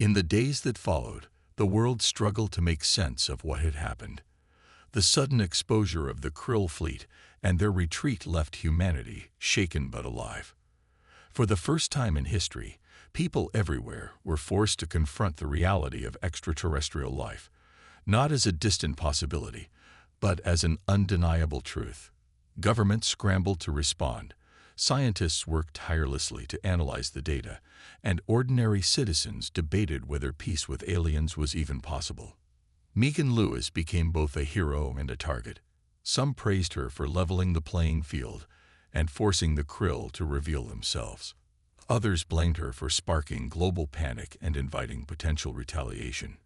In the days that followed, the world struggled to make sense of what had happened. The sudden exposure of the Krill fleet and their retreat left humanity shaken but alive. For the first time in history, people everywhere were forced to confront the reality of extraterrestrial life, not as a distant possibility, but as an undeniable truth. Governments scrambled to respond, scientists worked tirelessly to analyze the data, and ordinary citizens debated whether peace with aliens was even possible. Megan Lewis became both a hero and a target. Some praised her for leveling the playing field and forcing the Krill to reveal themselves. Others blamed her for sparking global panic and inviting potential retaliation.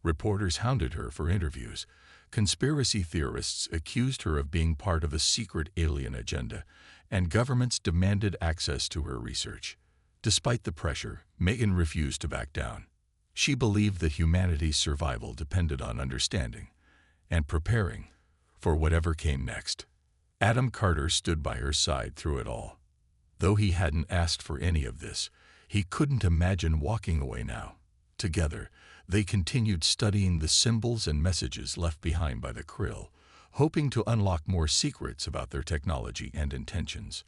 Reporters hounded her for interviews. Conspiracy theorists accused her of being part of a secret alien agenda, and governments demanded access to her research. Despite the pressure, Megan refused to back down. She believed that humanity's survival depended on understanding and preparing for whatever came next. Adam Carter stood by her side through it all. Though he hadn't asked for any of this, he couldn't imagine walking away now. Together, they continued studying the symbols and messages left behind by the Krill, hoping to unlock more secrets about their technology and intentions.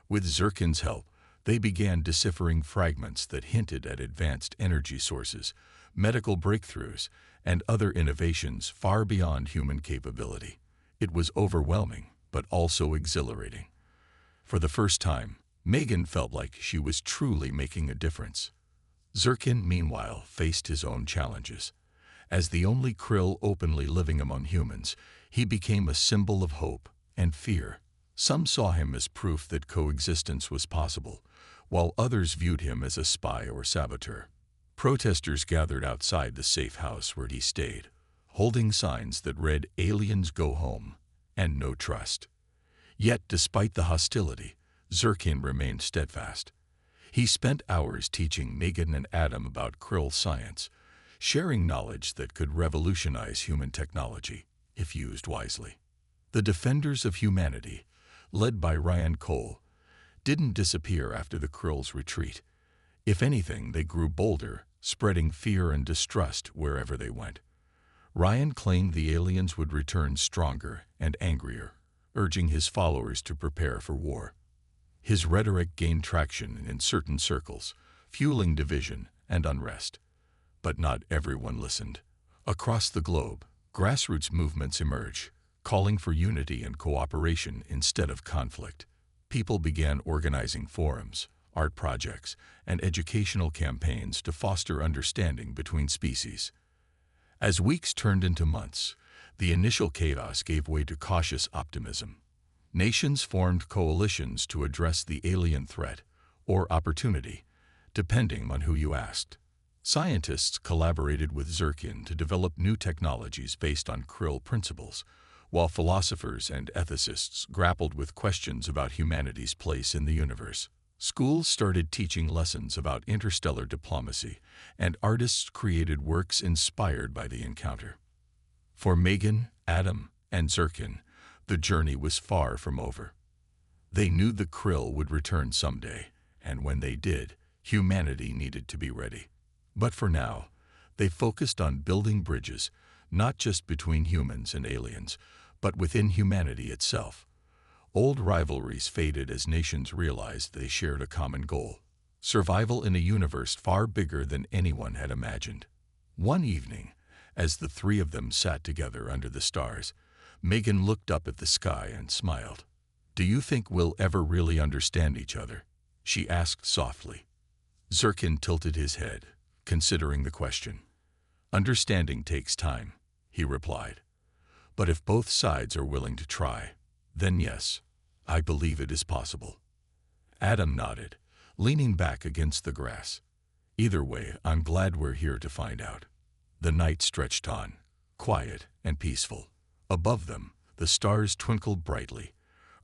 With Zirkin's help, they began deciphering fragments that hinted at advanced energy sources, medical breakthroughs, and other innovations far beyond human capability. It was overwhelming, but also exhilarating. For the first time, Megan felt like she was truly making a difference. Zirkin, meanwhile, faced his own challenges. As the only Krill openly living among humans, he became a symbol of hope and fear. Some saw him as proof that coexistence was possible, while others viewed him as a spy or saboteur. Protesters gathered outside the safe house where he stayed, holding signs that read "Aliens Go Home" and "No Trust." Yet, despite the hostility, Zirkin remained steadfast. He spent hours teaching Megan and Adam about Krill science, sharing knowledge that could revolutionize human technology if used wisely. The defenders of humanity, led by Ryan Cole, didn't disappear after the Krill's retreat. If anything, they grew bolder, spreading fear and distrust wherever they went. Ryan claimed the aliens would return stronger and angrier, urging his followers to prepare for war. His rhetoric gained traction in certain circles, fueling division and unrest. But not everyone listened. Across the globe, grassroots movements emerged, calling for unity and cooperation instead of conflict. People began organizing forums, art projects, and educational campaigns to foster understanding between species. As weeks turned into months, the initial chaos gave way to cautious optimism. Nations formed coalitions to address the alien threat, or opportunity, depending on who you asked. Scientists collaborated with Zirkin to develop new technologies based on Krill principles, while philosophers and ethicists grappled with questions about humanity's place in the universe. Schools started teaching lessons about interstellar diplomacy, and artists created works inspired by the encounter. For Megan, Adam, and Zirkin, the journey was far from over. They knew the Krill would return someday, and when they did, humanity needed to be ready. But for now, they focused on building bridges, not just between humans and aliens, but within humanity itself. Old rivalries faded as nations realized they shared a common goal: survival in a universe far bigger than anyone had imagined. One evening, as the three of them sat together under the stars, Megan looked up at the sky and smiled. "Do you think we'll ever really understand each other?" she asked softly. Zirkin tilted his head, considering the question. "Understanding takes time," he replied. "But if both sides are willing to try, then yes, I believe it is possible." Adam nodded, leaning back against the grass. "Either way, I'm glad we're here to find out." The night stretched on, quiet and peaceful. Above them, the stars twinkled brightly,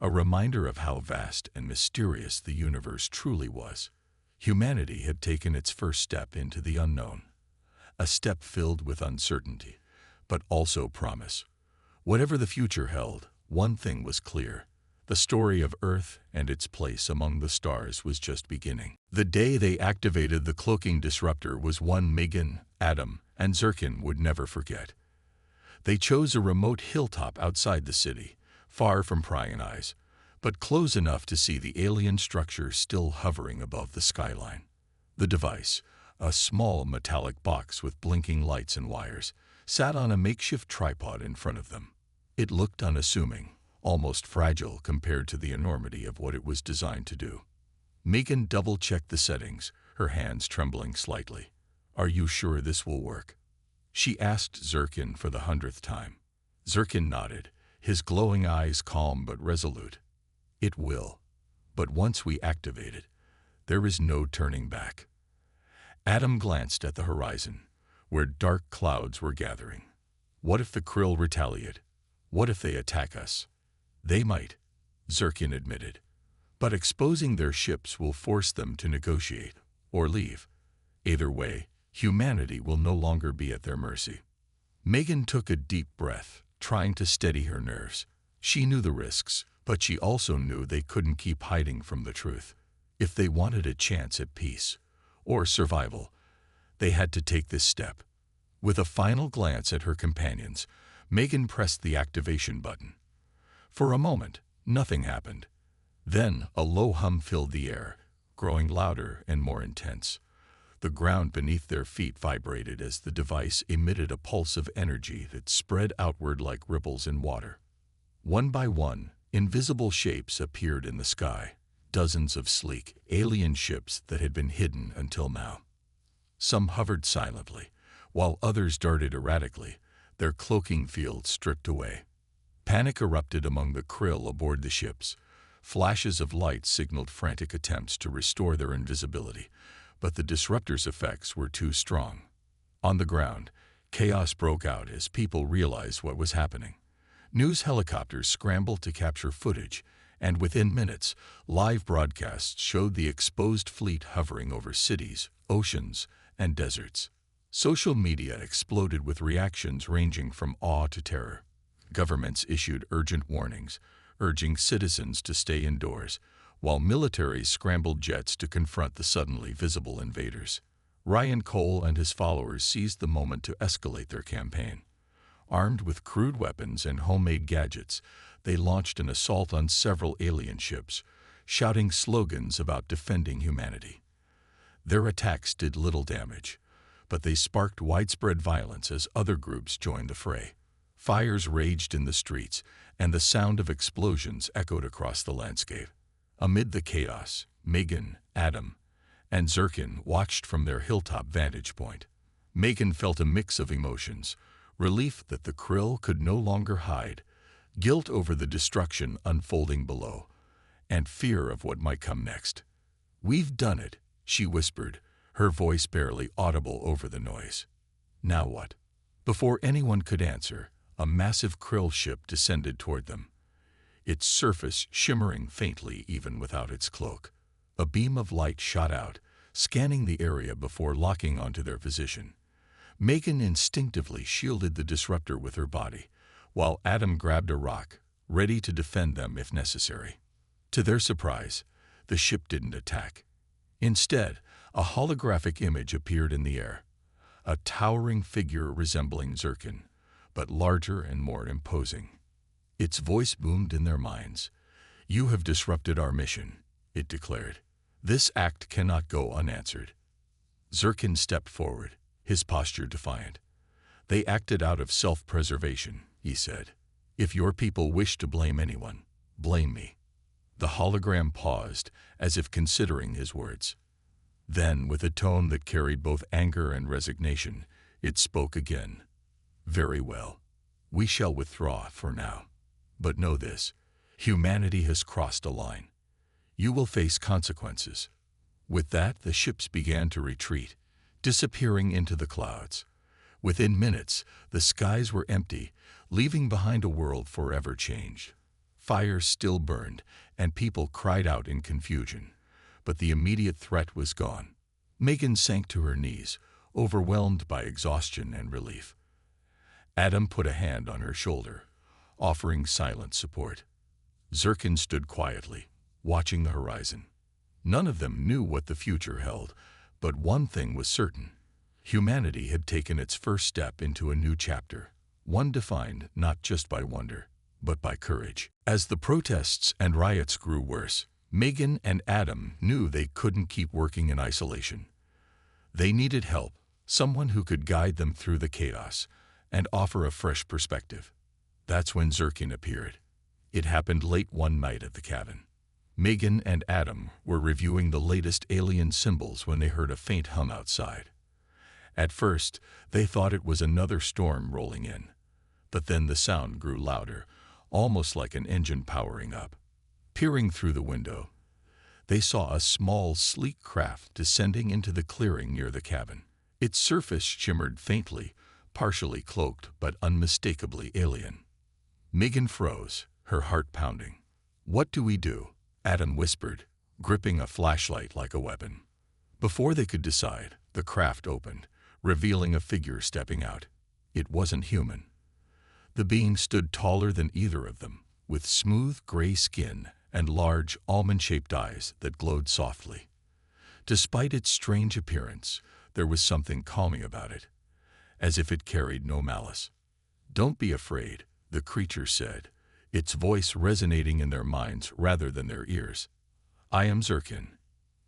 a reminder of how vast and mysterious the universe truly was. Humanity had taken its first step into the unknown, a step filled with uncertainty, but also promise. Whatever the future held, one thing was clear: The story of Earth and its place among the stars was just beginning. The day they activated the cloaking disruptor was one Megan, Adam, and Zirkin would never forget. They chose a remote hilltop outside the city, far from prying eyes, but close enough to see the alien structure still hovering above the skyline. The device, a small metallic box with blinking lights and wires, sat on a makeshift tripod in front of them. It looked unassuming, almost fragile compared to the enormity of what it was designed to do. Megan double-checked the settings, her hands trembling slightly. "Are you sure this will work?" she asked Zirkin for the 100th time. Zirkin nodded, his glowing eyes calm but resolute. "It will. But once we activate it, there is no turning back." Adam glanced at the horizon, where dark clouds were gathering. What if the Krill retaliate? What if they attack us? They might, Zirkin admitted. But exposing their ships will force them to negotiate or leave. Either way, humanity will no longer be at their mercy. Megan took a deep breath, trying to steady her nerves. She knew the risks, but she also knew they couldn't keep hiding from the truth. If they wanted a chance at peace or survival, they had to take this step. With a final glance at her companions, Megan pressed the activation button. For a moment, nothing happened. Then a low hum filled the air, growing louder and more intense. The ground beneath their feet vibrated as the device emitted a pulse of energy that spread outward like ripples in water. One by one, invisible shapes appeared in the sky, dozens of sleek, alien ships that had been hidden until now. Some hovered silently, while others darted erratically, their cloaking fields stripped away. Panic erupted among the Krill aboard the ships. Flashes of light signaled frantic attempts to restore their invisibility, but the disruptor's effects were too strong. On the ground, chaos broke out as people realized what was happening. News helicopters scrambled to capture footage, and within minutes, live broadcasts showed the exposed fleet hovering over cities, oceans, and deserts. Social media exploded with reactions ranging from awe to terror. Governments issued urgent warnings, urging citizens to stay indoors, while militaries scrambled jets to confront the suddenly visible invaders. Ryan Cole and his followers seized the moment to escalate their campaign. Armed with crude weapons and homemade gadgets, they launched an assault on several alien ships, shouting slogans about defending humanity. Their attacks did little damage, but they sparked widespread violence as other groups joined the fray. Fires raged in the streets, and the sound of explosions echoed across the landscape. Amid the chaos, Megan, Adam, and Zirkin watched from their hilltop vantage point. Megan felt a mix of emotions: relief that the Krill could no longer hide, guilt over the destruction unfolding below, and fear of what might come next. "We've done it," she whispered, her voice barely audible over the noise. "Now what?" Before anyone could answer, a massive Krill ship descended toward them, its surface shimmering faintly even without its cloak. A beam of light shot out, scanning the area before locking onto their position. Megan instinctively shielded the disruptor with her body, while Adam grabbed a rock, ready to defend them if necessary. To their surprise, the ship didn't attack. Instead, a holographic image appeared in the air, a towering figure resembling Zirkin, but larger and more imposing. Its voice boomed in their minds. "You have disrupted our mission," it declared. "This act cannot go unanswered." Zirkin stepped forward, his posture defiant. "They acted out of self-preservation," he said. "If your people wish to blame anyone, blame me." The hologram paused, as if considering his words. Then, with a tone that carried both anger and resignation, it spoke again. "Very well. We shall withdraw for now. But know this: humanity has crossed a line. You will face consequences." With that, the ships began to retreat, disappearing into the clouds. Within minutes, the skies were empty, leaving behind a world forever changed. Fires still burned, and people cried out in confusion. But the immediate threat was gone. Megan sank to her knees, overwhelmed by exhaustion and relief. Adam put a hand on her shoulder, offering silent support. Zirkin stood quietly, watching the horizon. None of them knew what the future held, but one thing was certain. Humanity had taken its first step into a new chapter, one defined not just by wonder, but by courage. As the protests and riots grew worse, Megan and Adam knew they couldn't keep working in isolation. They needed help, someone who could guide them through the chaos and offer a fresh perspective. That's when Zirkin appeared. It happened late one night at the cabin. Megan and Adam were reviewing the latest alien symbols when they heard a faint hum outside. At first, they thought it was another storm rolling in. But then the sound grew louder, almost like an engine powering up. Peering through the window, they saw a small, sleek craft descending into the clearing near the cabin. Its surface shimmered faintly, partially cloaked but unmistakably alien. Megan froze, her heart pounding. "What do we do?" Adam whispered, gripping a flashlight like a weapon. Before they could decide, the craft opened, revealing a figure stepping out. It wasn't human. The being stood taller than either of them, with smooth gray skin and large almond-shaped eyes that glowed softly. Despite its strange appearance, there was something calming about it, as if it carried no malice. "Don't be afraid," the creature said, its voice resonating in their minds rather than their ears. "I am Zirkin."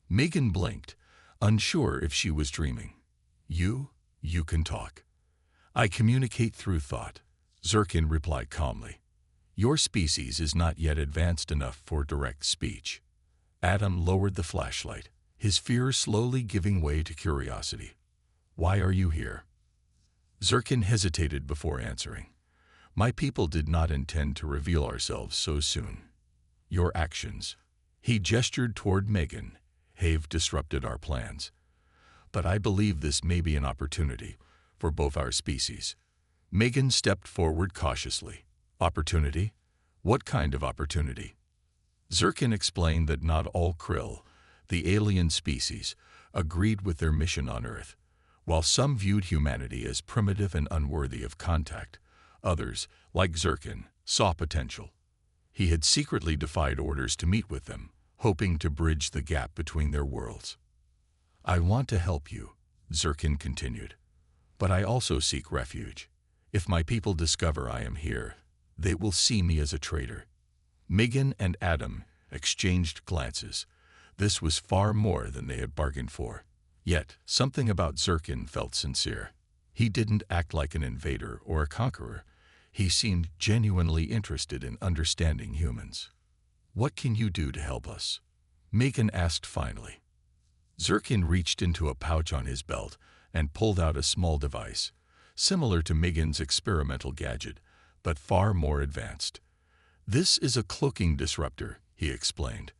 Megan blinked, unsure if she was dreaming. You can talk." "I communicate through thought," Zirkin replied calmly. "Your species is not yet advanced enough for direct speech." Adam lowered the flashlight, his fear slowly giving way to curiosity. "Why are you here?" Zirkin hesitated before answering. "My people did not intend to reveal ourselves so soon. Your actions." He gestured toward Megan. "Have disrupted our plans. But I believe this may be an opportunity for both our species." Megan stepped forward cautiously. "Opportunity? What kind of opportunity?" Zirkin explained that not all krill, the alien species, agreed with their mission on Earth. While some viewed humanity as primitive and unworthy of contact, others, like Zirkin, saw potential. He had secretly defied orders to meet with them, hoping to bridge the gap between their worlds. "I want to help you," Zirkin continued, "but I also seek refuge. If my people discover I am here, they will see me as a traitor." Megan and Adam exchanged glances. This was far more than they had bargained for. Yet, something about Zirkin felt sincere. He didn't act like an invader or a conqueror. He seemed genuinely interested in understanding humans. "What can you do to help us?" Megan asked finally. Zirkin reached into a pouch on his belt and pulled out a small device, similar to Megan's experimental gadget, but far more advanced. "This is a cloaking disruptor," he explained.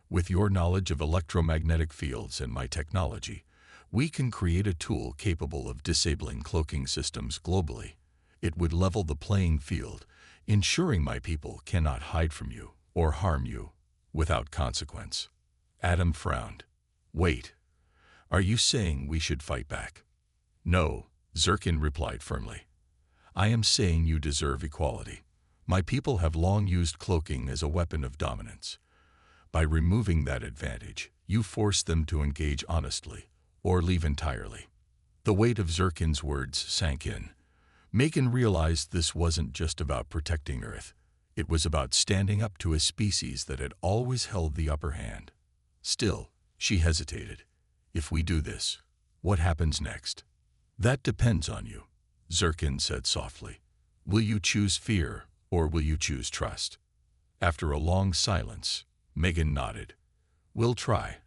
"With your knowledge of electromagnetic fields and my technology, we can create a tool capable of disabling cloaking systems globally. It would level the playing field, ensuring my people cannot hide from you or harm you without consequence." Adam frowned. "Wait, are you saying we should fight back?" "No," Zirkin replied firmly. "I am saying you deserve equality. My people have long used cloaking as a weapon of dominance. By removing that advantage, you force them to engage honestly, or leave entirely." The weight of Zirkin's words sank in. Megan realized this wasn't just about protecting Earth. It was about standing up to a species that had always held the upper hand. Still, she hesitated. "If we do this, what happens next?" "That depends on you," Zirkin said softly. "Will you choose fear, or will you choose trust?" After a long silence, Megan nodded. "We'll try.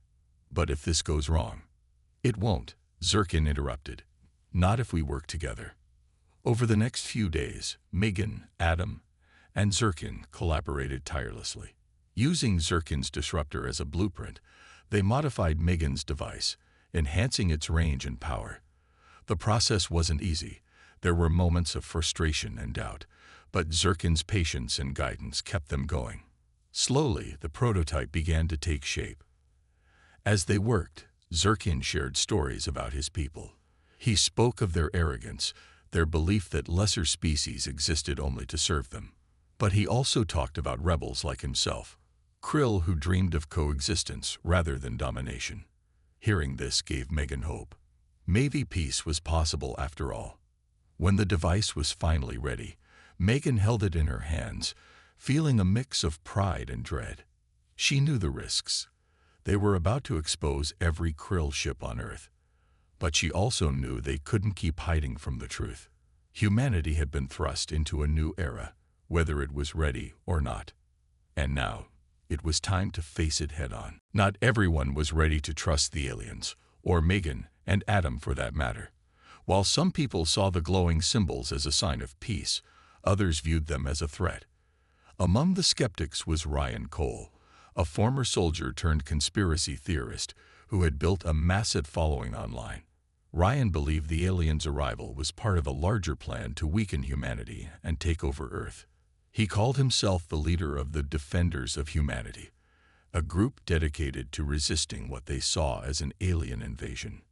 But if this goes wrong—" "It won't," Zirkin interrupted. "Not if we work together." Over the next few days, Megan, Adam, and Zirkin collaborated tirelessly. Using Zirkin's disruptor as a blueprint, they modified Megan's device, enhancing its range and power. The process wasn't easy. There were moments of frustration and doubt, but Zirkin's patience and guidance kept them going. Slowly, the prototype began to take shape. As they worked, Zirkin shared stories about his people. He spoke of their arrogance, their belief that lesser species existed only to serve them. But he also talked about rebels like himself, Krill who dreamed of coexistence rather than domination. Hearing this gave Megan hope. Maybe peace was possible after all. When the device was finally ready, Megan held it in her hands, feeling a mix of pride and dread. She knew the risks. They were about to expose every Krill ship on Earth. But she also knew they couldn't keep hiding from the truth. Humanity had been thrust into a new era, whether it was ready or not. And now, it was time to face it head-on. Not everyone was ready to trust the aliens, or Megan and Adam for that matter. While some people saw the glowing symbols as a sign of peace, others viewed them as a threat. Among the skeptics was Ryan Cole, a former soldier turned conspiracy theorist who had built a massive following online. Ryan believed the aliens' arrival was part of a larger plan to weaken humanity and take over Earth. He called himself the leader of the Defenders of Humanity, a group dedicated to resisting what they saw as an alien invasion.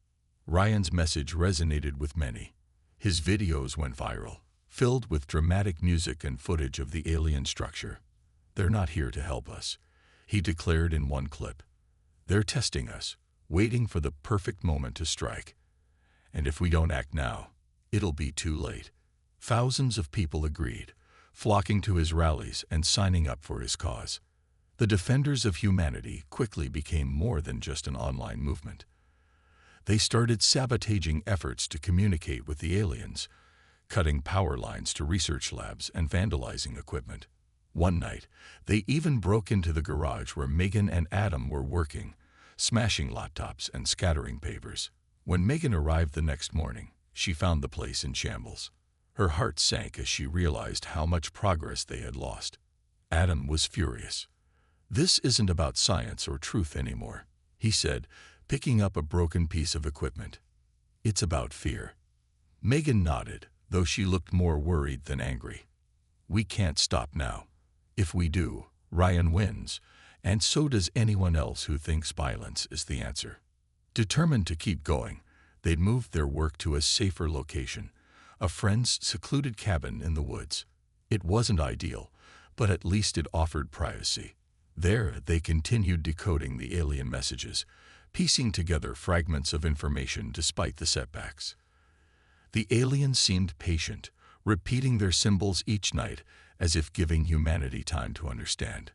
Ryan's message resonated with many. His videos went viral, filled with dramatic music and footage of the alien structure. "They're not here to help us," he declared in one clip. "They're testing us, waiting for the perfect moment to strike. And if we don't act now, it'll be too late." Thousands of people agreed, flocking to his rallies and signing up for his cause. The Defenders of Humanity quickly became more than just an online movement. They started sabotaging efforts to communicate with the aliens, cutting power lines to research labs and vandalizing equipment. One night, they even broke into the garage where Megan and Adam were working, smashing laptops and scattering papers. When Megan arrived the next morning, she found the place in shambles. Her heart sank as she realized how much progress they had lost. Adam was furious. "This isn't about science or truth anymore," he said, picking up a broken piece of equipment. "It's about fear." Megan nodded, though she looked more worried than angry. "We can't stop now. If we do, Ryan wins, and so does anyone else who thinks violence is the answer." Determined to keep going, they'd moved their work to a safer location, a friend's secluded cabin in the woods. It wasn't ideal, but at least it offered privacy. There, they continued decoding the alien messages, piecing together fragments of information despite the setbacks. The aliens seemed patient, repeating their symbols each night as if giving humanity time to understand.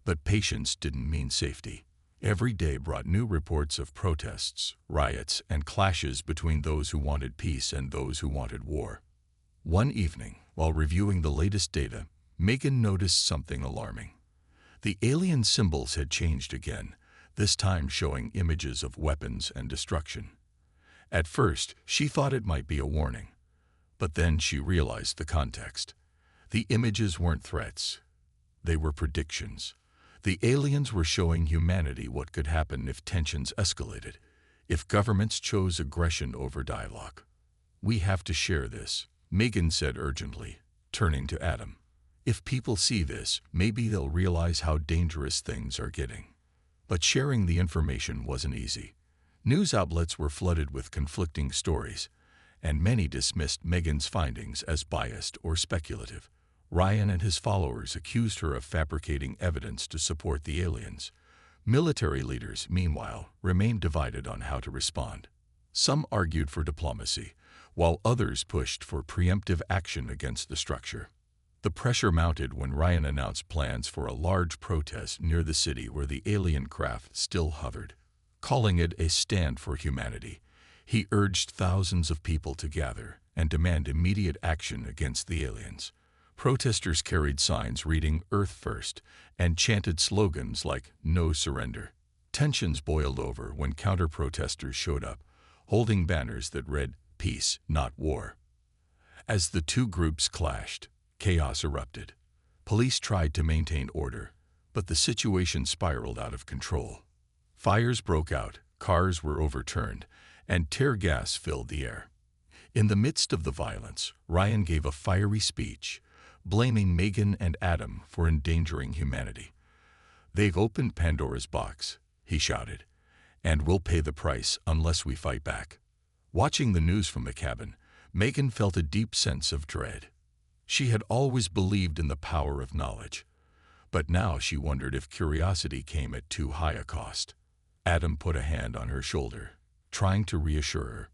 But patience didn't mean safety. Every day brought new reports of protests, riots, and clashes between those who wanted peace and those who wanted war. One evening, while reviewing the latest data, Megan noticed something alarming. The alien symbols had changed again, this time showing images of weapons and destruction. At first, she thought it might be a warning, but then she realized the context. The images weren't threats. They were predictions. The aliens were showing humanity what could happen if tensions escalated, if governments chose aggression over dialogue. "We have to share this," Megan said urgently, turning to Adam. "If people see this, maybe they'll realize how dangerous things are getting." But sharing the information wasn't easy. News outlets were flooded with conflicting stories, and many dismissed Megan's findings as biased or speculative. Ryan and his followers accused her of fabricating evidence to support the aliens. Military leaders, meanwhile, remained divided on how to respond. Some argued for diplomacy, while others pushed for preemptive action against the structure. The pressure mounted when Ryan announced plans for a large protest near the city where the alien craft still hovered. Calling it a stand for humanity, he urged thousands of people to gather and demand immediate action against the aliens. Protesters carried signs reading "Earth First" and chanted slogans like "No Surrender." Tensions boiled over when counter-protesters showed up, holding banners that read "Peace, not war." As the two groups clashed, chaos erupted. Police tried to maintain order, but the situation spiraled out of control. Fires broke out, cars were overturned, and tear gas filled the air. In the midst of the violence, Ryan gave a fiery speech, blaming Megan and Adam for endangering humanity. "They've opened Pandora's box," he shouted, "and we'll pay the price unless we fight back." Watching the news from the cabin, Megan felt a deep sense of dread. She had always believed in the power of knowledge, but now she wondered if curiosity came at too high a cost. Adam put a hand on her shoulder, trying to reassure her.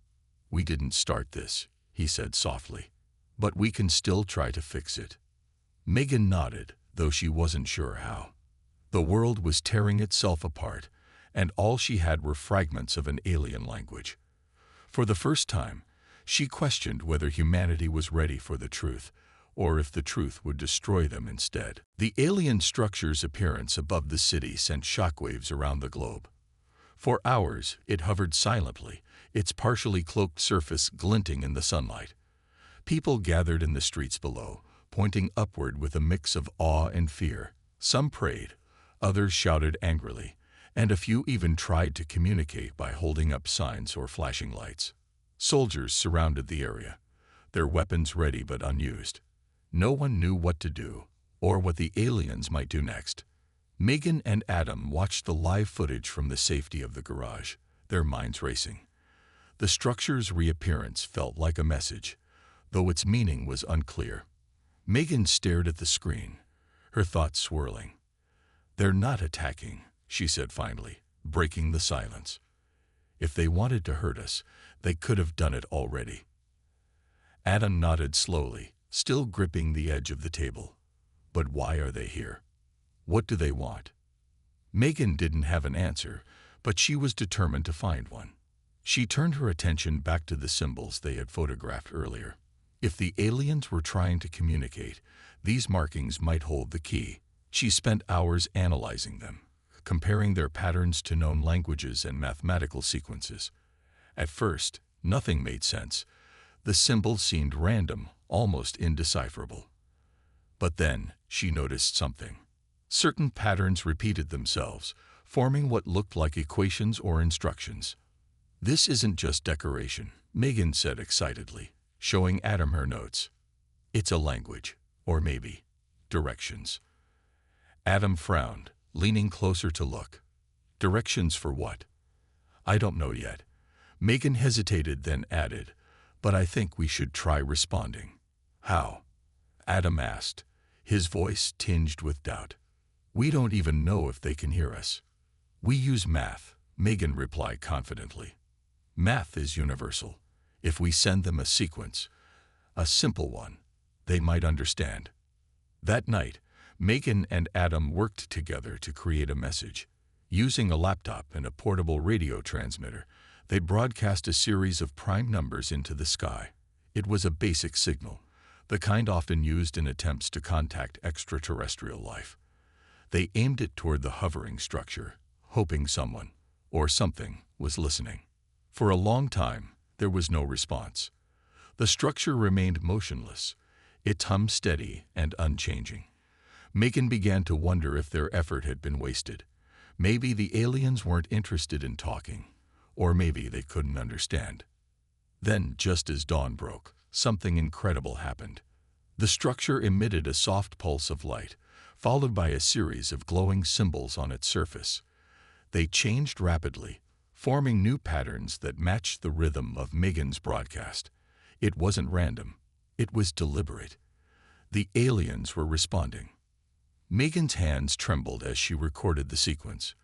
"We didn't start this," he said softly, "but we can still try to fix it." Megan nodded, though she wasn't sure how. The world was tearing itself apart, and all she had were fragments of an alien language. For the first time, she questioned whether humanity was ready for the truth, or if the truth would destroy them instead. The alien structure's appearance above the city sent shockwaves around the globe. For hours, it hovered silently, its partially cloaked surface glinting in the sunlight. People gathered in the streets below, pointing upward with a mix of awe and fear. Some prayed, others shouted angrily, and a few even tried to communicate by holding up signs or flashing lights. Soldiers surrounded the area, their weapons ready but unused. No one knew what to do, or what the aliens might do next. Megan and Adam watched the live footage from the safety of the garage, their minds racing. The structure's reappearance felt like a message, though its meaning was unclear. Megan stared at the screen, her thoughts swirling. "They're not attacking," she said finally, breaking the silence. "If they wanted to hurt us, they could have done it already." Adam nodded slowly, still gripping the edge of the table. "But why are they here? What do they want?" Megan didn't have an answer, but she was determined to find one. She turned her attention back to the symbols they had photographed earlier. If the aliens were trying to communicate, these markings might hold the key. She spent hours analyzing them, comparing their patterns to known languages and mathematical sequences. At first, nothing made sense. The symbols seemed random, almost indecipherable. But then, she noticed something. Certain patterns repeated themselves, forming what looked like equations or instructions. "This isn't just decoration," Megan said excitedly, showing Adam her notes. "It's a language, or maybe directions." Adam frowned, leaning closer to look. "Directions for what?" "I don't know yet." Megan hesitated, then added, "But I think we should try responding." "How?" Adam asked, his voice tinged with doubt. "We don't even know if they can hear us." "We use math," Megan replied confidently. "Math is universal. If we send them a sequence, a simple one, they might understand." That night, Megan and Adam worked together to create a message. Using a laptop and a portable radio transmitter, they broadcast a series of prime numbers into the sky. It was a basic signal, the kind often used in attempts to contact extraterrestrial life. They aimed it toward the hovering structure, hoping someone, or something, was listening. For a long time, there was no response. The structure remained motionless, its hum steady and unchanging. Megan began to wonder if their effort had been wasted. Maybe the aliens weren't interested in talking, or maybe they couldn't understand. Then, just as dawn broke, something incredible happened. The structure emitted a soft pulse of light, followed by a series of glowing symbols on its surface. They changed rapidly, forming new patterns that matched the rhythm of Megan's broadcast. It wasn't random. It was deliberate. The aliens were responding. Megan's hands trembled as she recorded the sequence.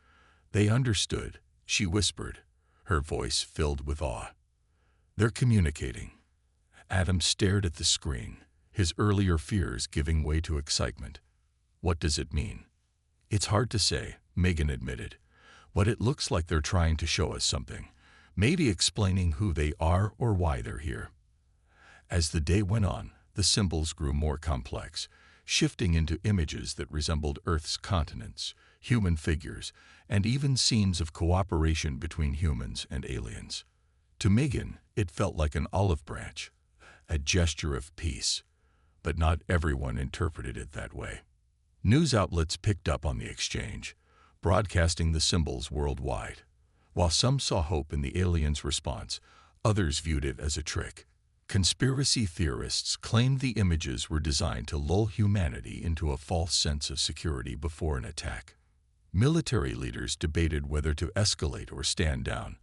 "They understood," she whispered, her voice filled with awe. "They're communicating." Adam stared at the screen, his earlier fears giving way to excitement. "What does it mean?" "It's hard to say," Megan admitted, "but it looks like they're trying to show us something, maybe explaining who they are or why they're here." As the day went on, the symbols grew more complex, shifting into images that resembled Earth's continents, human figures, and even scenes of cooperation between humans and aliens. To Megan, it felt like an olive branch, a gesture of peace, but not everyone interpreted it that way. News outlets picked up on the exchange, broadcasting the symbols worldwide. While some saw hope in the aliens' response, others viewed it as a trick. Conspiracy theorists claimed the images were designed to lull humanity into a false sense of security before an attack. Military leaders debated whether to escalate or stand down,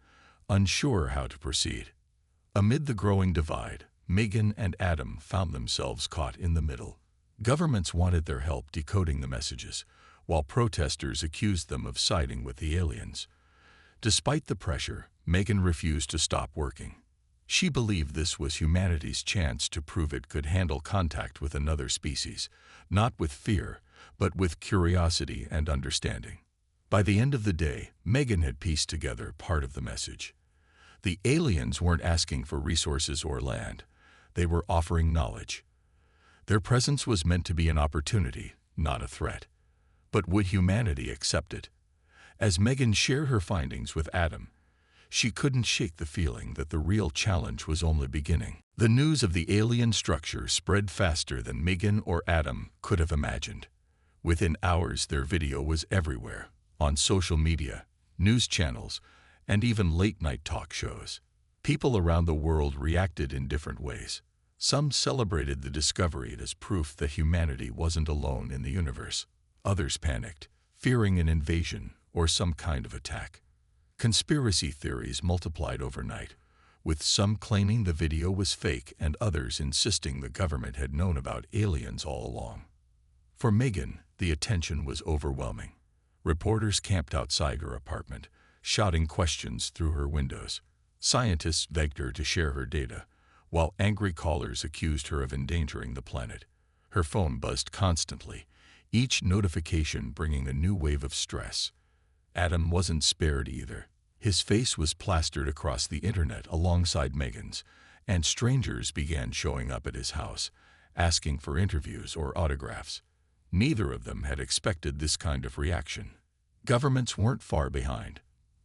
unsure how to proceed. Amid the growing divide, Megan and Adam found themselves caught in the middle. Governments wanted their help decoding the messages, while protesters accused them of siding with the aliens. Despite the pressure, Megan refused to stop working. She believed this was humanity's chance to prove it could handle contact with another species, not with fear, but with curiosity and understanding. By the end of the day, Megan had pieced together part of the message. The aliens weren't asking for resources or land. They were offering knowledge. Their presence was meant to be an opportunity, not a threat. But would humanity accept it? As Megan shared her findings with Adam, she couldn't shake the feeling that the real challenge was only beginning. The news of the alien structure spread faster than Megan or Adam could have imagined. Within hours, their video was everywhere, on social media, news channels, and even late-night talk shows. People around the world reacted in different ways. Some celebrated the discovery as proof that humanity wasn't alone in the universe. Others panicked, fearing an invasion or some kind of attack. Conspiracy theories multiplied overnight, with some claiming the video was fake and others insisting the government had known about aliens all along. For Megan, the attention was overwhelming. Reporters camped outside her apartment, shouting questions through her windows. Scientists begged her to share her data, while angry callers accused her of endangering the planet. Her phone buzzed constantly, each notification bringing a new wave of stress. Adam wasn't spared either. His face was plastered across the internet alongside Megan's, and strangers began showing up at his house, asking for interviews or autographs. Neither of them had expected this kind of reaction. Governments weren't far behind.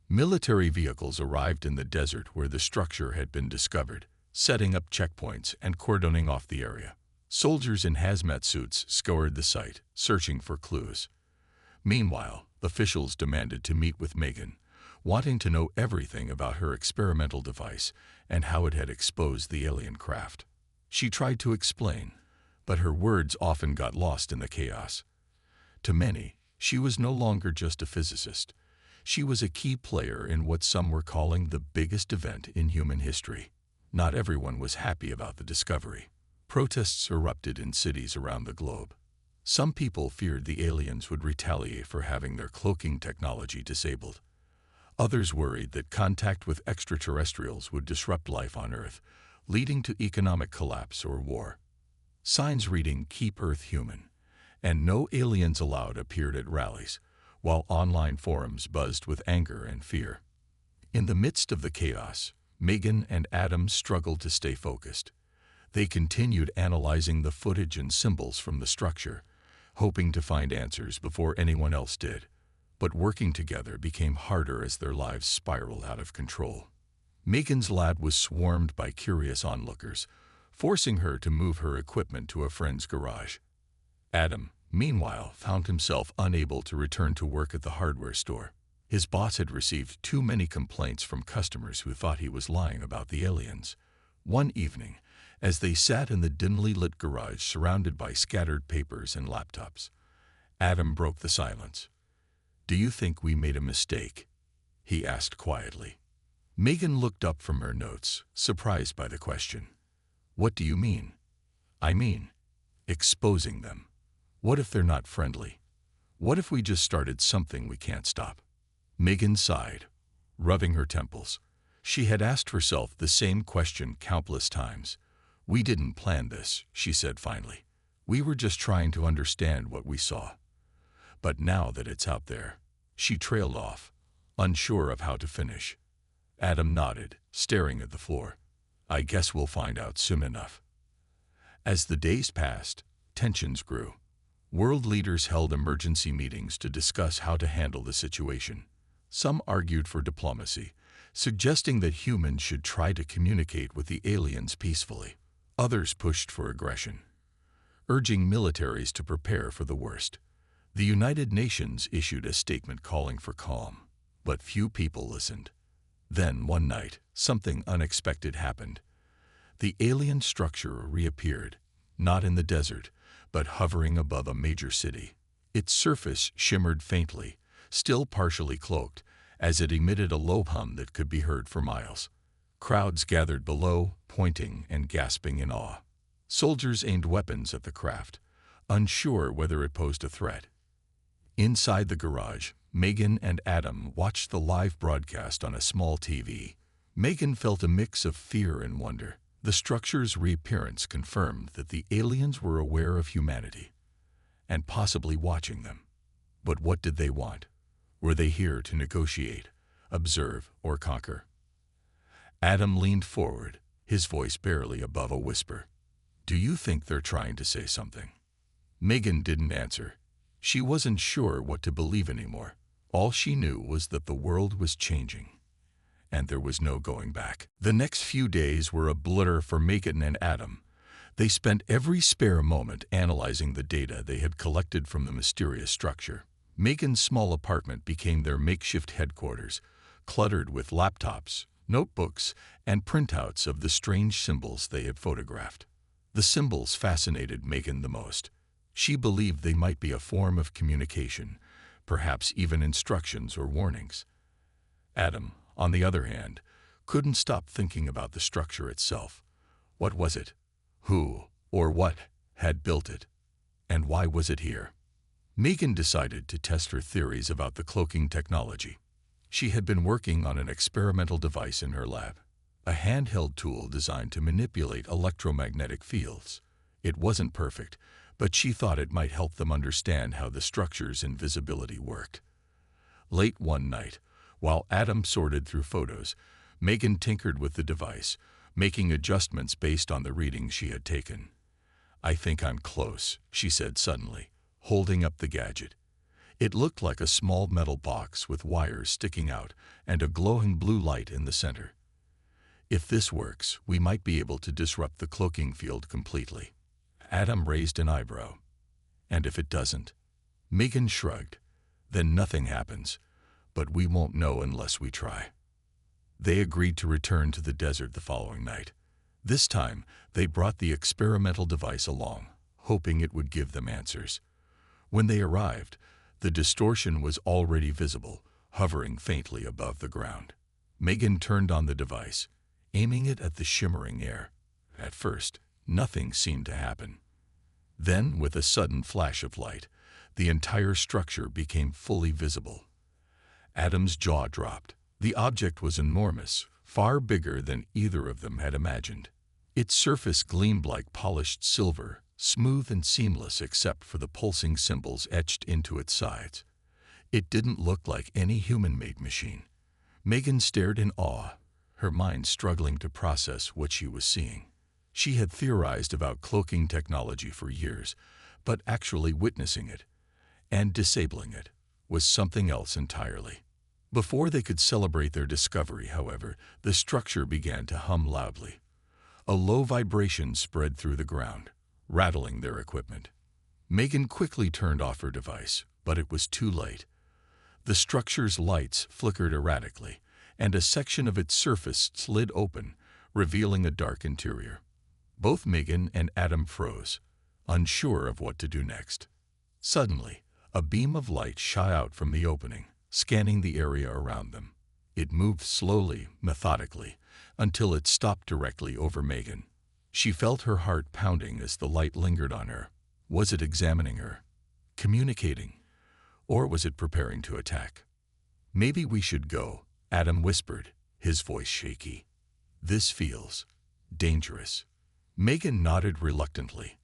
Military vehicles arrived in the desert where the structure had been discovered, setting up checkpoints and cordoning off the area. Soldiers in hazmat suits scoured the site, searching for clues. Meanwhile, officials demanded to meet with Megan, wanting to know everything about her experimental device and how it had exposed the alien craft. She tried to explain, but her words often got lost in the chaos. To many, she was no longer just a physicist. She was a key player in what some were calling the biggest event in human history. Not everyone was happy about the discovery. Protests erupted in cities around the globe. Some people feared the aliens would retaliate for having their cloaking technology disabled. Others worried that contact with extraterrestrials would disrupt life on Earth, leading to economic collapse or war. Signs reading "Keep Earth Human" and "No Aliens Allowed" appeared at rallies, while online forums buzzed with anger and fear. In the midst of the chaos, Megan and Adam struggled to stay focused. They continued analyzing the footage and symbols from the structure, hoping to find answers before anyone else did. But working together became harder as their lives spiraled out of control. Megan's lab was swarmed by curious onlookers, forcing her to move her equipment to a friend's garage. Adam, meanwhile, found himself unable to return to work at the hardware store. His boss had received too many complaints from customers who thought he was lying about the aliens. One evening, as they sat in the dimly lit garage surrounded by scattered papers and laptops, Adam broke the silence. "Do you think we made a mistake?" he asked quietly. Megan looked up from her notes, surprised by the question. "What do you mean?" "I mean, exposing them. What if they're not friendly? What if we just started something we can't stop?" Megan sighed, rubbing her temples. She had asked herself the same question countless times. "We didn't plan this," she said finally. "We were just trying to understand what we saw." But now that it's out there, she trailed off, unsure of how to finish. Adam nodded, staring at the floor. "I guess we'll find out soon enough." As the days passed, tensions grew. World leaders held emergency meetings to discuss how to handle the situation. Some argued for diplomacy, suggesting that humans should try to communicate with the aliens peacefully. Others pushed for aggression, urging militaries to prepare for the worst. The United Nations issued a statement calling for calm, but few people listened. Then, one night, something unexpected happened. The alien structure reappeared, not in the desert, but hovering above a major city. Its surface shimmered faintly, still partially cloaked, as it emitted a low hum that could be heard for miles. Crowds gathered below, pointing and gasping in awe. Soldiers aimed weapons at the craft, unsure whether it posed a threat. Inside the garage, Megan and Adam watched the live broadcast on a small TV. Megan felt a mix of fear and wonder. The structure's reappearance confirmed that the aliens were aware of humanity and possibly watching them. But what did they want? Were they here to negotiate, observe, or conquer? Adam leaned forward, his voice barely above a whisper. "Do you think they're trying to say something?" Megan didn't answer. She wasn't sure what to believe anymore. All she knew was that the world was changing, and there was no going back. The next few days were a blur for Megan and Adam. They spent every spare moment analyzing the data they had collected from the mysterious structure. Megan's small apartment became their makeshift headquarters, cluttered with laptops, notebooks, and printouts of the strange symbols they had photographed. The symbols fascinated Megan the most. She believed they might be a form of communication, perhaps even instructions or warnings. Adam, on the other hand, couldn't stop thinking about the structure itself. What was it? Who or what had built it? And why was it here? Megan decided to test her theories about the cloaking technology. She had been working on an experimental device in her lab, a handheld tool designed to manipulate electromagnetic fields. It wasn't perfect, but she thought it might help them understand how the structure's invisibility worked. Late one night, while Adam sorted through photos, Megan tinkered with the device, making adjustments based on the readings she had taken. "I think I'm close," she said suddenly, holding up the gadget. It looked like a small metal box with wires sticking out and a glowing blue light in the center. "If this works, we might be able to disrupt the cloaking field completely." Adam raised an eyebrow. "And if it doesn't?" Megan shrugged. "Then nothing happens, but we won't know unless we try." They agreed to return to the desert the following night. This time, they brought the experimental device along, hoping it would give them answers. When they arrived, the distortion was already visible, hovering faintly above the ground. Megan turned on the device, aiming it at the shimmering air. At first, nothing seemed to happen. Then, with a sudden flash of light, the entire structure became fully visible. Adam's jaw dropped. The object was enormous, far bigger than either of them had imagined. Its surface gleamed like polished silver, smooth and seamless except for the pulsing symbols etched into its sides. It didn't look like any human-made machine. Megan stared in awe, her mind struggling to process what she was seeing. She had theorized about cloaking technology for years, but actually witnessing it, and disabling it, was something else entirely. Before they could celebrate their discovery, however, the structure began to hum loudly. A low vibration spread through the ground, rattling their equipment. Megan quickly turned off her device, but it was too late. The structure's lights flickered erratically, and a section of its surface slid open, revealing a dark interior. Both Megan and Adam froze, unsure of what to do next. Suddenly, a beam of light shot out from the opening, scanning the area around them. It moved slowly, methodically, until it stopped directly over Megan. She felt her heart pounding as the light lingered on her. Was it examining her, communicating, or was it preparing to attack? "Maybe we should go," Adam whispered, his voice shaky. "This feels dangerous." Megan nodded reluctantly.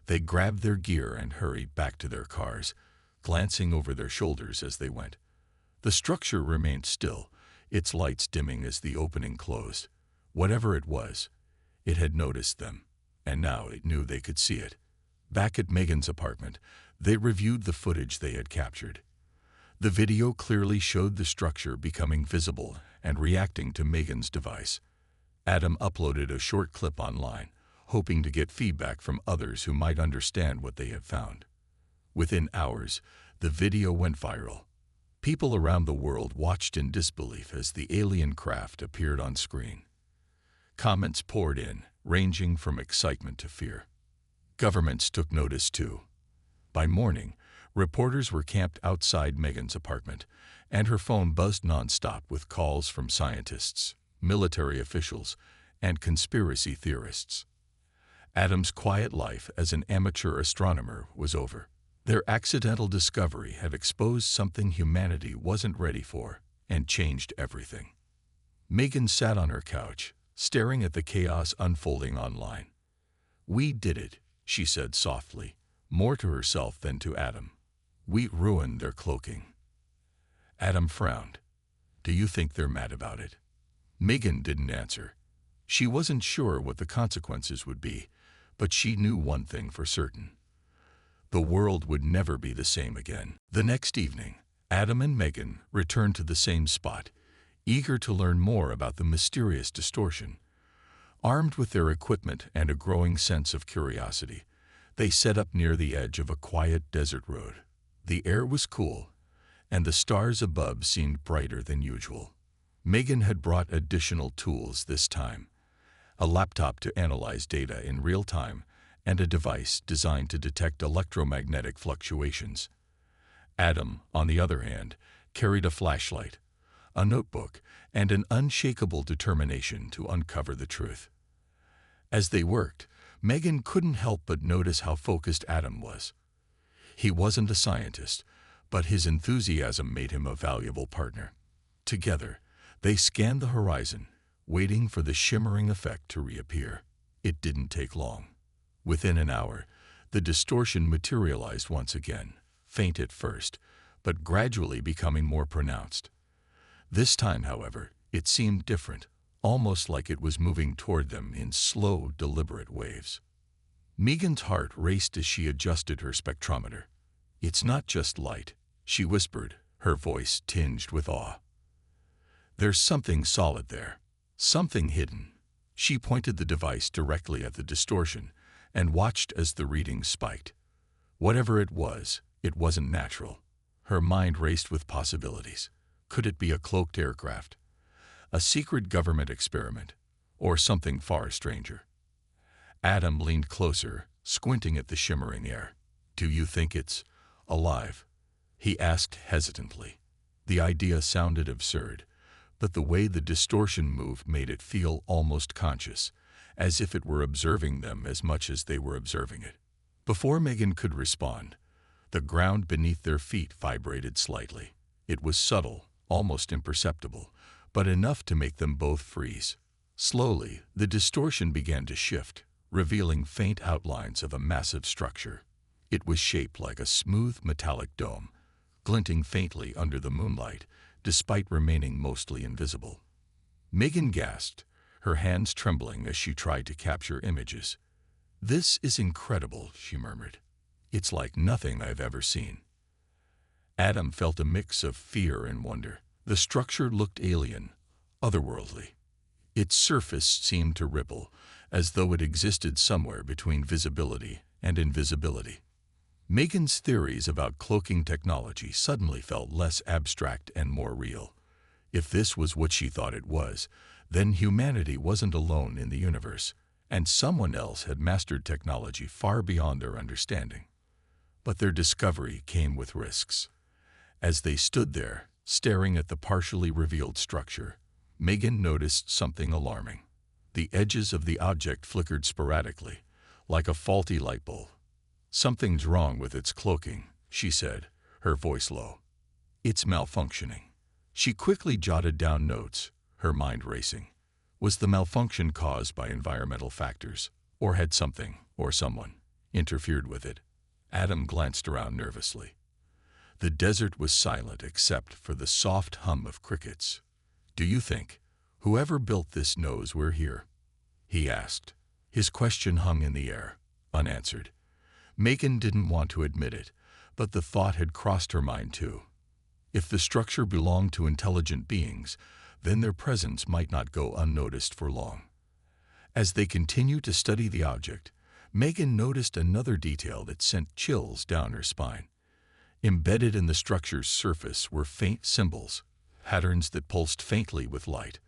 They grabbed their gear and hurried back to their cars, glancing over their shoulders as they went. The structure remained still, its lights dimming as the opening closed. Whatever it was, it had noticed them, and now it knew they could see it. Back at Megan's apartment, they reviewed the footage they had captured. The video clearly showed the structure becoming visible and reacting to Megan's device. Adam uploaded a short clip online, hoping to get feedback from others who might understand what they had found. Within hours, the video went viral. People around the world watched in disbelief as the alien craft appeared on screen. Comments poured in, ranging from excitement to fear. Governments took notice too. By morning, reporters were camped outside Megan's apartment, and her phone buzzed nonstop with calls from scientists, military officials, and conspiracy theorists. Adam's quiet life as an amateur astronomer was over. Their accidental discovery had exposed something humanity wasn't ready for and changed everything. Megan sat on her couch, staring at the chaos unfolding online. "We did it," she said softly, more to herself than to Adam. "We ruined their cloaking." Adam frowned. "Do you think they're mad about it?" Megan didn't answer. She wasn't sure what the consequences would be, but she knew one thing for certain. The world would never be the same again. The next evening, Adam and Megan returned to the same spot, eager to learn more about the mysterious distortion. Armed with their equipment and a growing sense of curiosity, they set up near the edge of a quiet desert road. The air was cool, and the stars above seemed brighter than usual. Megan had brought additional tools this time: a laptop to analyze data in real time, and a device designed to detect electromagnetic fluctuations. Adam, on the other hand, carried a flashlight, a notebook, and an unshakable determination to uncover the truth. As they worked, Megan couldn't help but notice how focused Adam was. He wasn't a scientist, but his enthusiasm made him a valuable partner. Together, they scanned the horizon, waiting for the shimmering effect to reappear. It didn't take long. Within an hour, the distortion materialized once again, faint at first, but gradually becoming more pronounced. This time, however, it seemed different, almost like it was moving toward them in slow, deliberate waves. Megan's heart raced as she adjusted her spectrometer. "It's not just light," she whispered, her voice tinged with awe. "There's something solid there, something hidden." She pointed the device directly at the distortion and watched as the readings spiked. Whatever it wasn't natural. Her mind raced with possibilities. Could it be a cloaked aircraft, a secret government experiment, or something far stranger? Adam leaned closer, squinting at the shimmering air. "Do you think it's alive?" he asked hesitantly. The idea sounded absurd, but the way the distortion moved made it feel almost conscious, as if it were observing them as much as they were observing it. Before Megan could respond, the ground beneath their feet vibrated slightly. It was subtle, almost imperceptible, but enough to make them both freeze. Slowly, the distortion began to shift, revealing faint outlines of a massive structure. It was shaped like a smooth metallic dome, glinting faintly under the moonlight, despite remaining mostly invisible. Megan gasped, her hands trembling as she tried to capture images. "This is incredible," she murmured. "It's like nothing I've ever seen." Adam felt a mix of fear and wonder. The structure looked alien, otherworldly. Its surface seemed to ripple, as though it existed somewhere between visibility and invisibility. Megan's theories about cloaking technology suddenly felt less abstract and more real. If this was what she thought it was, then humanity wasn't alone in the universe, and someone else had mastered technology far beyond their understanding. But their discovery came with risks. As they stood there, staring at the partially revealed structure, Megan noticed something alarming. The edges of the object flickered sporadically, like a faulty light bulb. "Something's wrong with its cloaking," she said, her voice low. "It's malfunctioning." She quickly jotted down notes, her mind racing. Was the malfunction caused by environmental factors, or had something, or someone, interfered with it? Adam glanced around nervously. The desert was silent except for the soft hum of crickets. "Do you think whoever built this knows we're here?" he asked. His question hung in the air, unanswered. Megan didn't want to admit it, but the thought had crossed her mind too. If the structure belonged to intelligent beings, then their presence might not go unnoticed for long. As they continued to study the object, Megan noticed another detail that sent chills down her spine. Embedded in the structure's surface were faint symbols, patterns that pulsed faintly with light.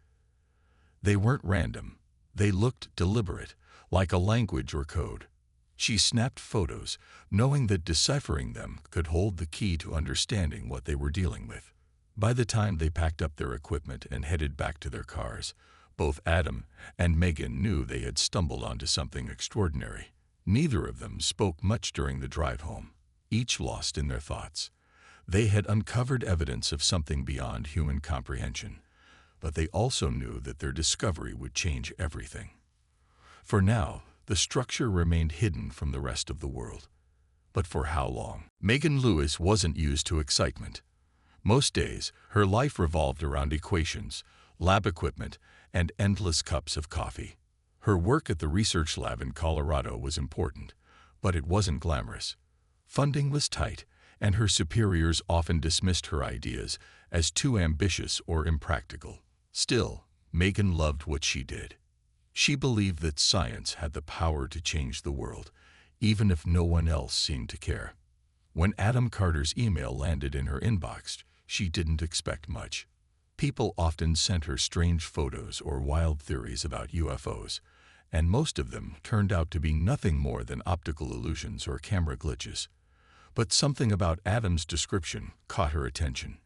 They weren't random. They looked deliberate, like a language or code. She snapped photos, knowing that deciphering them could hold the key to understanding what they were dealing with. By the time they packed up their equipment and headed back to their cars, Both Adam and Megan knew they had stumbled onto something extraordinary. Neither of them spoke much during the drive home, each lost in their thoughts. They had uncovered evidence of something beyond human comprehension, but they also knew that their discovery would change everything. For now, the structure remained hidden from the rest of the world. But for how long? Megan Lewis wasn't used to excitement. Most days, her life revolved around equations, lab equipment, and endless cups of coffee. Her work at the research lab in Colorado was important, but it wasn't glamorous. Funding was tight, and her superiors often dismissed her ideas as too ambitious or impractical. Still, Megan loved what she did. She believed that science had the power to change the world, even if no one else seemed to care. When Adam Carter's email landed in her inbox, she didn't expect much. People often sent her strange photos or wild theories about UFOs, and most of them turned out to be nothing more than optical illusions or camera glitches. But something about Adam's description caught her attention.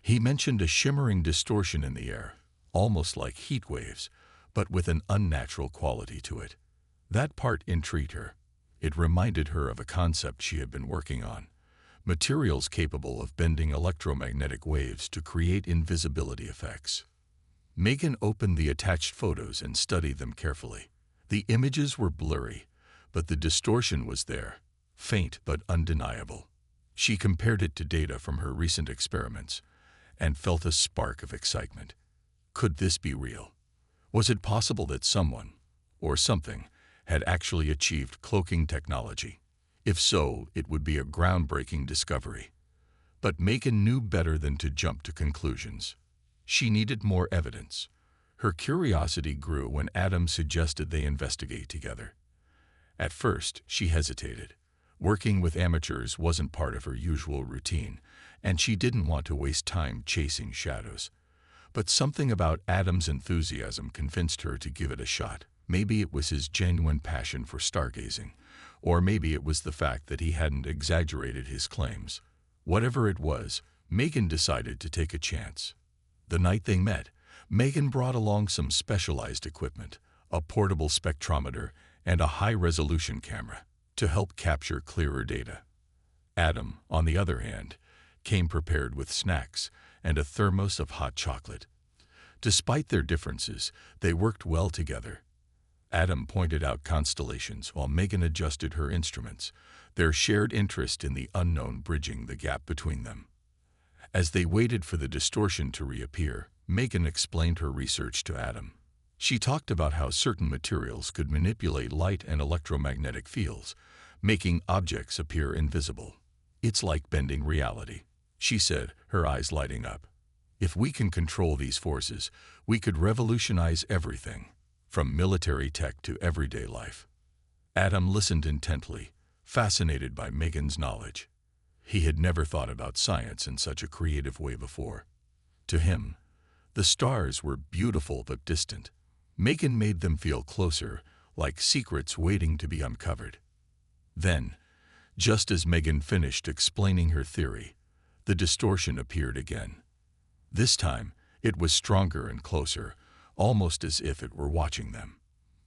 He mentioned a shimmering distortion in the air, almost like heat waves, but with an unnatural quality to it. That part intrigued her. It reminded her of a concept she had been working on: materials capable of bending electromagnetic waves to create invisibility effects. Megan opened the attached photos and studied them carefully. The images were blurry, but the distortion was there, faint but undeniable. She compared it to data from her recent experiments and felt a spark of excitement. Could this be real? Was it possible that someone, or something, had actually achieved cloaking technology? If so, it would be a groundbreaking discovery. But Megan knew better than to jump to conclusions. She needed more evidence. Her curiosity grew when Adam suggested they investigate together. At first, she hesitated. Working with amateurs wasn't part of her usual routine, and she didn't want to waste time chasing shadows. But something about Adam's enthusiasm convinced her to give it a shot. Maybe it was his genuine passion for stargazing, or maybe it was the fact that he hadn't exaggerated his claims. Whatever it was, Megan decided to take a chance. The night they met, Megan brought along some specialized equipment, a portable spectrometer and a high-resolution camera, to help capture clearer data. Adam, on the other hand, came prepared with snacks and a thermos of hot chocolate. Despite their differences, they worked well together. Adam pointed out constellations while Megan adjusted her instruments, their shared interest in the unknown bridging the gap between them. As they waited for the distortion to reappear, Megan explained her research to Adam. She talked about how certain materials could manipulate light and electromagnetic fields, making objects appear invisible. "It's like bending reality," she said, her eyes lighting up. "If we can control these forces, we could revolutionize everything, from military tech to everyday life." Adam listened intently, fascinated by Megan's knowledge. He had never thought about science in such a creative way before. To him, the stars were beautiful but distant. Megan made them feel closer, like secrets waiting to be uncovered. Then, just as Megan finished explaining her theory, the distortion appeared again. This time, it was stronger and closer, almost as if it were watching them.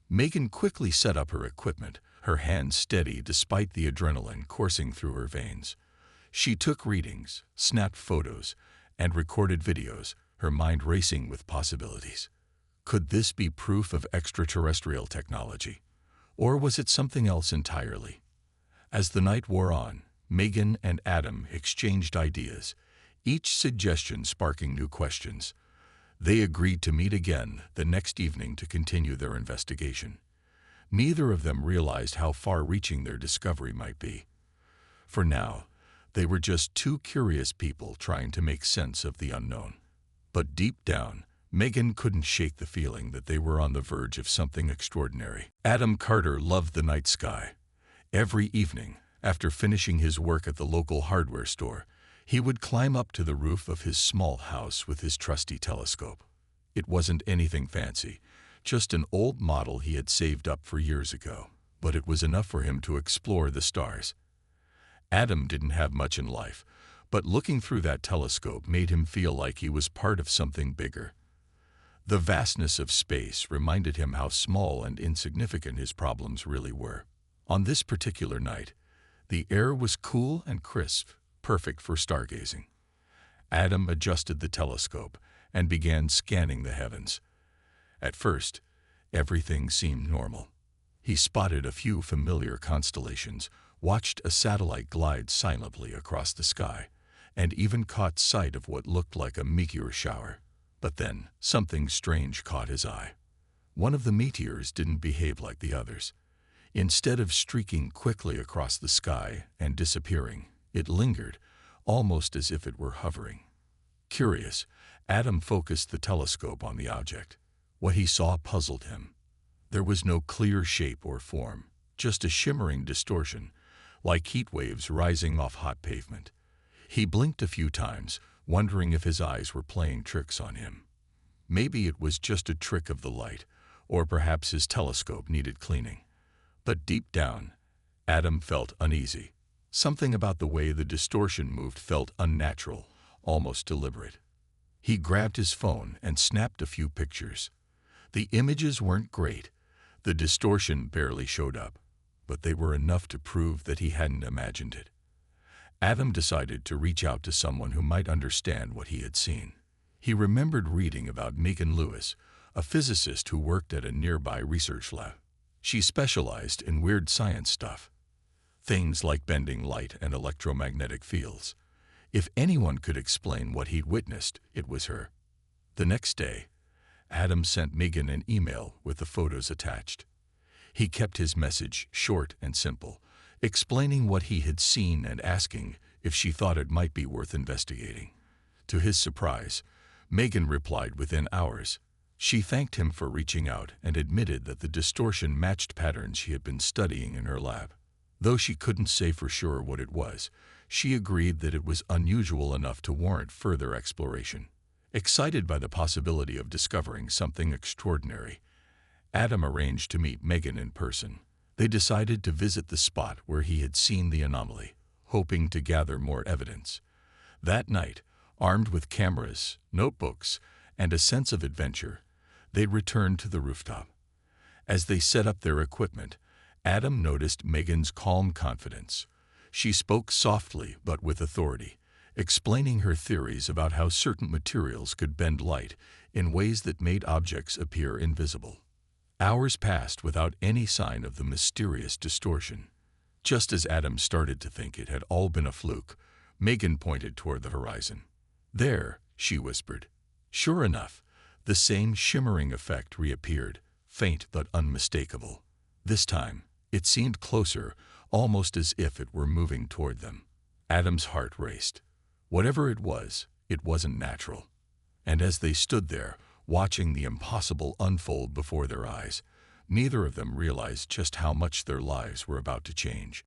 Megan quickly set up her equipment, her hands steady despite the adrenaline coursing through her veins. She took readings, snapped photos, and recorded videos, her mind racing with possibilities. Could this be proof of extraterrestrial technology? Or was it something else entirely? As the night wore on, Megan and Adam exchanged ideas, each suggestion sparking new questions. They agreed to meet again the next evening to continue their investigation. Neither of them realized how far-reaching their discovery might be. For now, they were just two curious people trying to make sense of the unknown. But deep down, Megan couldn't shake the feeling that they were on the verge of something extraordinary. Adam Carter loved the night sky. Every evening, after finishing his work at the local hardware store, he would climb up to the roof of his small house with his trusty telescope. It wasn't anything fancy, just an old model he had saved up for years ago, but it was enough for him to explore the stars. Adam didn't have much in life, but looking through that telescope made him feel like he was part of something bigger. The vastness of space reminded him how small and insignificant his problems really were. On this particular night, the air was cool and crisp, perfect for stargazing. Adam adjusted the telescope and began scanning the heavens. At first, everything seemed normal. He spotted a few familiar constellations, watched a satellite glide silently across the sky, and even caught sight of what looked like a meteor shower. But then, something strange caught his eye. One of the meteors didn't behave like the others. Instead of streaking quickly across the sky and disappearing, it lingered, almost as if it were hovering. Curious, Adam focused the telescope on the object. What he saw puzzled him. There was no clear shape or form, just a shimmering distortion, like heat waves rising off hot pavement. He blinked a few times, wondering if his eyes were playing tricks on him. Maybe it was just a trick of the light, or perhaps his telescope needed cleaning. But deep down, Adam felt uneasy. Something about the way the distortion moved felt unnatural, almost deliberate. He grabbed his phone and snapped a few pictures. The images weren't great. The distortion barely showed up, but they were enough to prove that he hadn't imagined it. Adam decided to reach out to someone who might understand what he had seen. He remembered reading about Megan Lewis, a physicist who worked at a nearby research lab. She specialized in weird science stuff, things like bending light and electromagnetic fields. If anyone could explain what he'd witnessed, it was her. The next day, Adam sent Megan an email with the photos attached. He kept his message short and simple, explaining what he had seen and asking if she thought it might be worth investigating. To his surprise, Megan replied within hours. She thanked him for reaching out and admitted that the distortion matched patterns she had been studying in her lab. Though she couldn't say for sure what it was, she agreed that it was unusual enough to warrant further exploration. Excited by the possibility of discovering something extraordinary, Adam arranged to meet Megan in person. They decided to visit the spot where he had seen the anomaly, hoping to gather more evidence. That night, armed with cameras, notebooks, and a sense of adventure, they returned to the rooftop. As they set up their equipment, Adam noticed Megan's calm confidence. She spoke softly but with authority, explaining her theories about how certain materials could bend light in ways that made objects appear invisible. Hours passed without any sign of the mysterious distortion. Just as Adam started to think it had all been a fluke, Megan pointed toward the horizon. "There," she whispered. Sure enough, the same shimmering effect reappeared, faint but unmistakable. This time, it seemed closer, almost as if it were moving toward them. Adam's heart raced. Whatever it wasn't natural. And as they stood there, watching the impossible unfold before their eyes, neither of them realized just how much their lives were about to change.